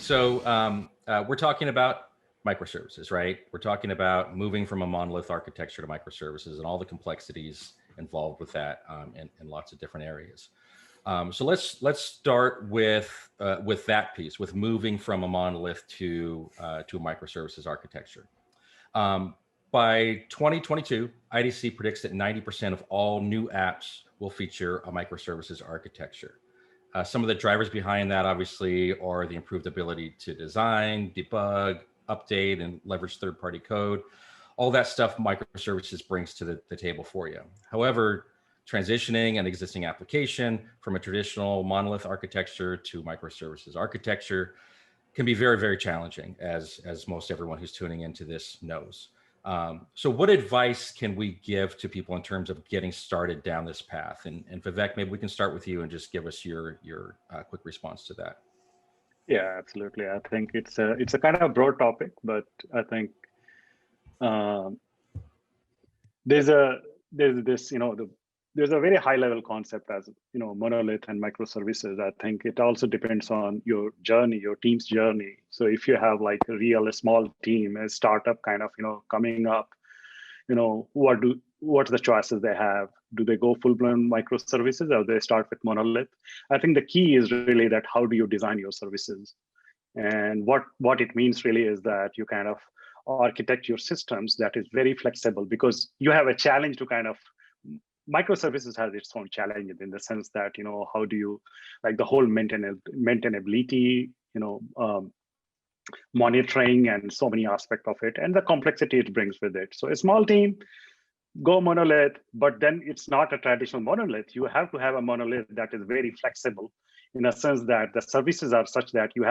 So we're talking about microservices, right? We're talking about moving from a monolith architecture to microservices and all the complexities involved with that in lots of different areas. So let's start with that piece, with moving from a monolith to a microservices architecture. By 2022, IDC predicts that 90% of all new apps will feature a microservices architecture. Some of the drivers behind that, obviously, are the improved ability to design, debug, update, and leverage third-party code. All that stuff microservices brings to the table for you. However, transitioning an existing application from a traditional monolith architecture to microservices architecture can be very, very challenging, as most everyone who's tuning into this knows. So what advice can we give to people in terms of getting started down this path? And Vivek, maybe we can start with you and just give us your quick response to that. Yeah, absolutely. I think it's a kind of broad topic, but I think there's this, there's a very high level concept as, monolith and microservices. I think it also depends on your journey, your team's journey. So if you have like a small team, a startup kind of, coming up, what's the choices they have? Do they go full-blown microservices or they start with monolith? I think the key is really that how do you design your services? And what it means really is that you kind of architect your systems that is very flexible, because you have a challenge to kind of, microservices has its own challenges in the sense that, how do you, like the whole maintainability, monitoring and so many aspects of it, and the complexity it brings with it. So a small team, go monolith, but then it's not a traditional monolith. You have to have a monolith that is very flexible, in a sense that the services are such that you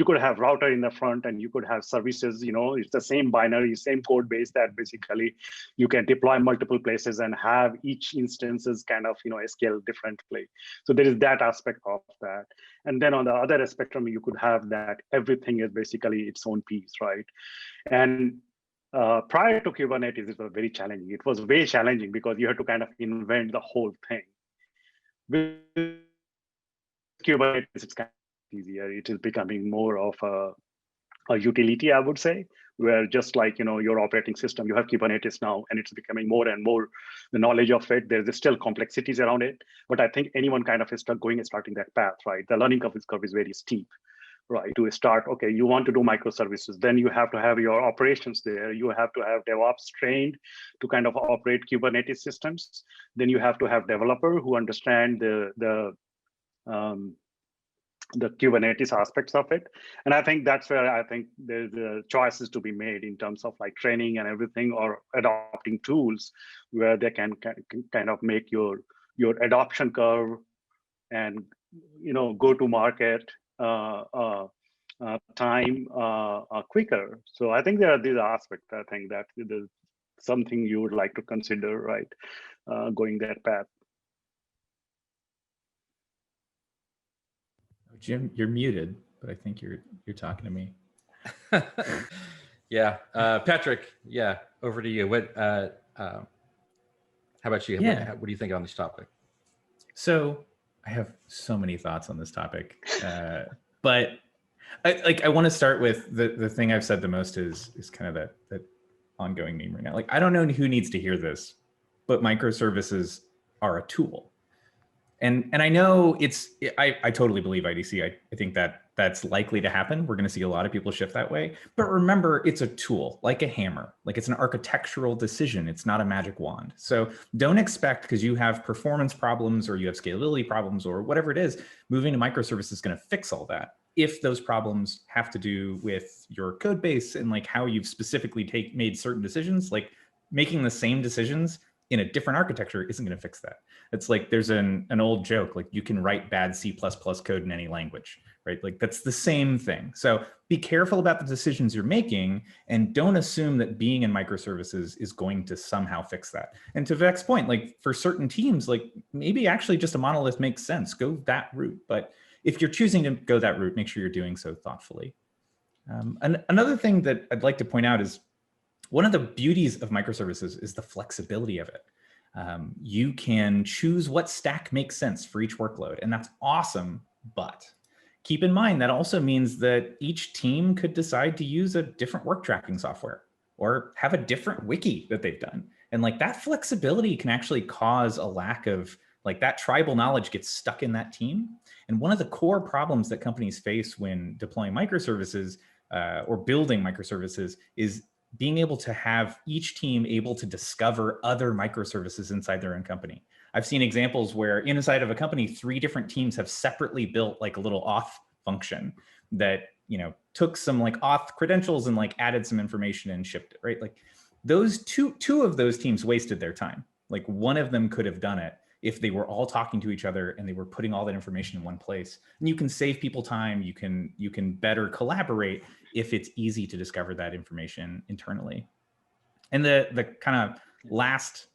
could have router in the front and you could have services, it's the same binary, same code base that basically you can deploy multiple places and have each instances kind of, scale differently. So there is that aspect of that. And then on the other spectrum, you could have that everything is basically its own piece, right? And prior to Kubernetes, it was very challenging. It was very challenging because you had to kind of invent the whole thing. With Kubernetes, it's kind of easier. It is becoming more of a utility, I would say, where just like, your operating system, you have Kubernetes now, and it's becoming more and more the knowledge of it. There's still complexities around it, but I think anyone kind of is starting that path, right? The learning curve is very steep. Right, to start, okay, you want to do microservices, then you have to have your operations there. You have to have DevOps trained to kind of operate Kubernetes systems. Then you have to have developer who understand the Kubernetes aspects of it. And I think that's where I think there's choices to be made in terms of like training and everything, or adopting tools where they can kind of make your adoption curve and, go to market time quicker. So I think there are these aspects. I think that is something you would like to consider, right? Going that path. Jim, you're muted, but I think you're talking to me. Yeah, Patrick. Yeah, over to you. How about you? Yeah. What do you think on this topic? So I have so many thoughts on this topic, but I want to start with the thing I've said the most is kind of that ongoing meme right now. Like, I don't know who needs to hear this, but microservices are a tool. And I know I totally believe IDC. I think that's likely to happen. We're going to see a lot of people shift that way. But remember, it's a tool, like a hammer. Like, it's an architectural decision. It's not a magic wand. So don't expect, because you have performance problems or you have scalability problems or whatever it is, moving to microservices is going to fix all that. If those problems have to do with your code base and like how you've specifically made certain decisions, like making the same decisions in a different architecture isn't going to fix that. It's like there's an old joke, like you can write bad C++ code in any language, right? Like that's the same thing. So be careful about the decisions you're making and don't assume that being in microservices is going to somehow fix that. And to Vivek's point, like for certain teams, like maybe actually just a monolith makes sense, go that route. But if you're choosing to go that route, make sure you're doing so thoughtfully. Another thing that I'd like to point out is one of the beauties of microservices is the flexibility of it. You can choose what stack makes sense for each workload, and that's awesome. But keep in mind that also means that each team could decide to use a different work tracking software or have a different wiki that they've done. And like that flexibility can actually cause a lack of like that tribal knowledge gets stuck in that team. And one of the core problems that companies face when deploying microservices or building microservices is being able to have each team able to discover other microservices inside their own company. I've seen examples where inside of a company, 3 different teams have separately built like a little auth function that, you know, took some like auth credentials and like added some information and shipped it, right? Like those two of those teams wasted their time. Like one of them could have done it if they were all talking to each other and they were putting all that information in one place. And you can save people time. You can better collaborate if it's easy to discover that information internally. And the kind of last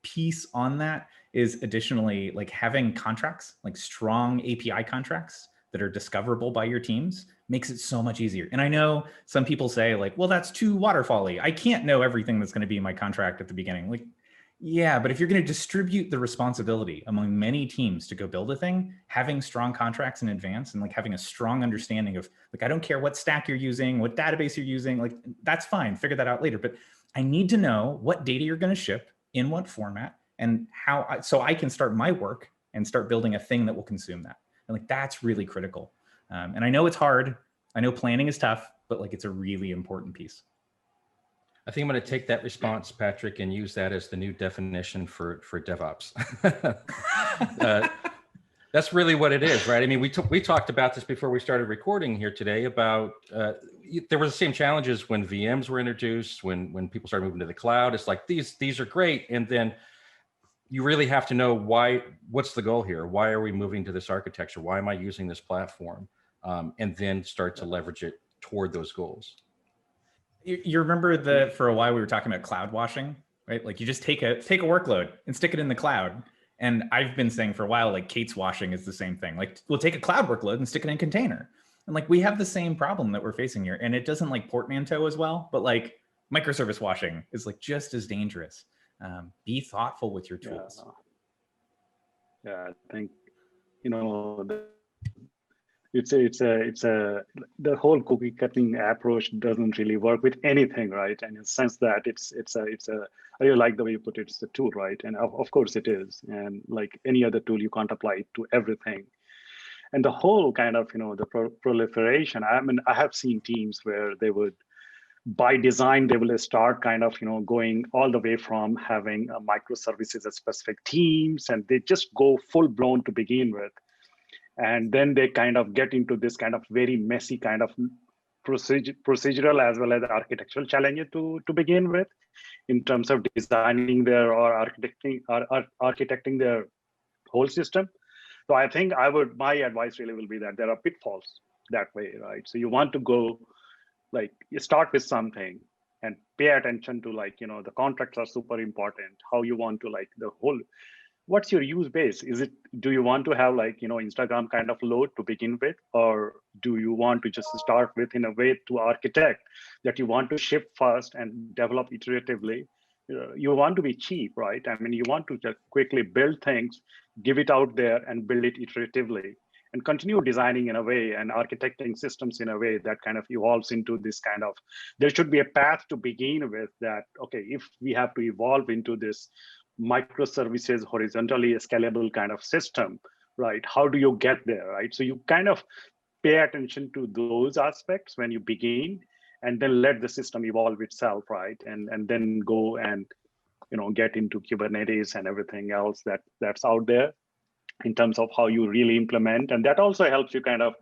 piece on that is additionally like having contracts, like strong API contracts that are discoverable by your teams makes it so much easier. And I know some people say like, well, that's too waterfall-y. I can't know everything that's going to be in my contract at the beginning. Like, yeah, but if you're going to distribute the responsibility among many teams to go build a thing, having strong contracts in advance and like having a strong understanding of like, I don't care what stack you're using, what database you're using, like that's fine, figure that out later. But I need to know what data you're going to ship in what format and how, so I can start my work and start building a thing that will consume that. And like, that's really critical. And I know it's hard. I know planning is tough, but like, it's a really important piece. I think I'm going to take that response, Patrick, and use that as the new definition for DevOps. That's really what it is, right? I mean, we talked about this before we started recording here today about there were the same challenges when VMs were introduced, when people started moving to the cloud. It's like these are great, and then you really have to know why. What's the goal here? Why are we moving to this architecture? Why am I using this platform? And then start to leverage it toward those goals. You remember for a while we were talking about cloud washing, right? Like you just take a workload and stick it in the cloud. And I've been saying for a while, like Kate's washing is the same thing. Like we'll take a cloud workload and stick it in a container. And like we have the same problem that we're facing here. And it doesn't like portmanteau as well, but like microservice washing is like just as dangerous. Be thoughtful with your tools. Yeah, I think, you know, the whole cookie cutting approach doesn't really work with anything, right? And in the sense that I really like the way you put it, it's a tool, right? And of course it is. And like any other tool, you can't apply it to everything. And the whole kind of, you know, the proliferation, I mean, I have seen teams where they would, by design, they will start kind of, you know, going all the way from having microservices as specific teams, and they just go full blown to begin with. And then they kind of get into this kind of very messy kind of procedural as well as architectural challenges to begin with, in terms of designing their or architecting their whole system. So I think my advice really will be that there are pitfalls that way, right? So you want to go, like, you start with something and pay attention to, like, you know, the contracts are super important, how you want to, like, the whole, what's your use base? Do you want to have, like, you know, Instagram kind of load to begin with, or do you want to just start with in a way to architect that you want to ship first and develop iteratively? You want to be cheap, right? I mean, you want to just quickly build things, give it out there and build it iteratively, and continue designing in a way and architecting systems in a way that kind of evolves into this kind of, there should be a path to begin with that, okay, if we have to evolve into this microservices horizontally scalable kind of system, right? How do you get there, right? So you kind of pay attention to those aspects when you begin, and then let the system evolve itself, right? And then go and, you know, get into Kubernetes and everything else that's out there in terms of how you really implement. And that also helps you kind of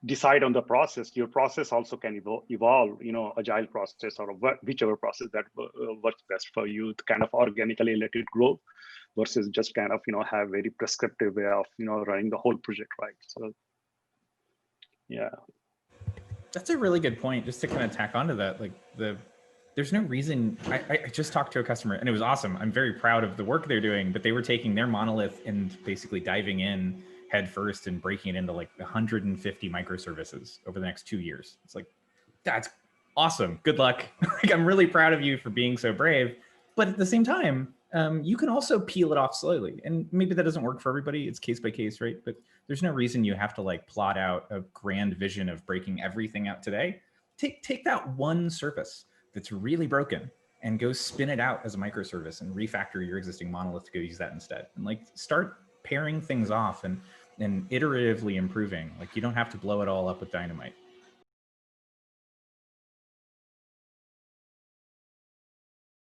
decide on the process. Your process also can evolve, you know, agile process or whichever process that works best for you to kind of organically let it grow, versus just kind of, you know, have very prescriptive way of, you know, running the whole project, right? So, yeah. That's a really good point. Just to kind of tack onto that, like there's no reason. I just talked to a customer and it was awesome. I'm very proud of the work they're doing, but they were taking their monolith and basically diving in head first and breaking it into like 150 microservices over the next 2 years. It's like, that's awesome. Good luck. Like, I'm really proud of you for being so brave. But at the same time, you can also peel it off slowly. And maybe that doesn't work for everybody. It's case by case, right? But there's no reason you have to like plot out a grand vision of breaking everything out today. Take that one service that's really broken and go spin it out as a microservice and refactor your existing monolith to go use that instead. And like start pairing things off and iteratively improving. Like you don't have to blow it all up with dynamite.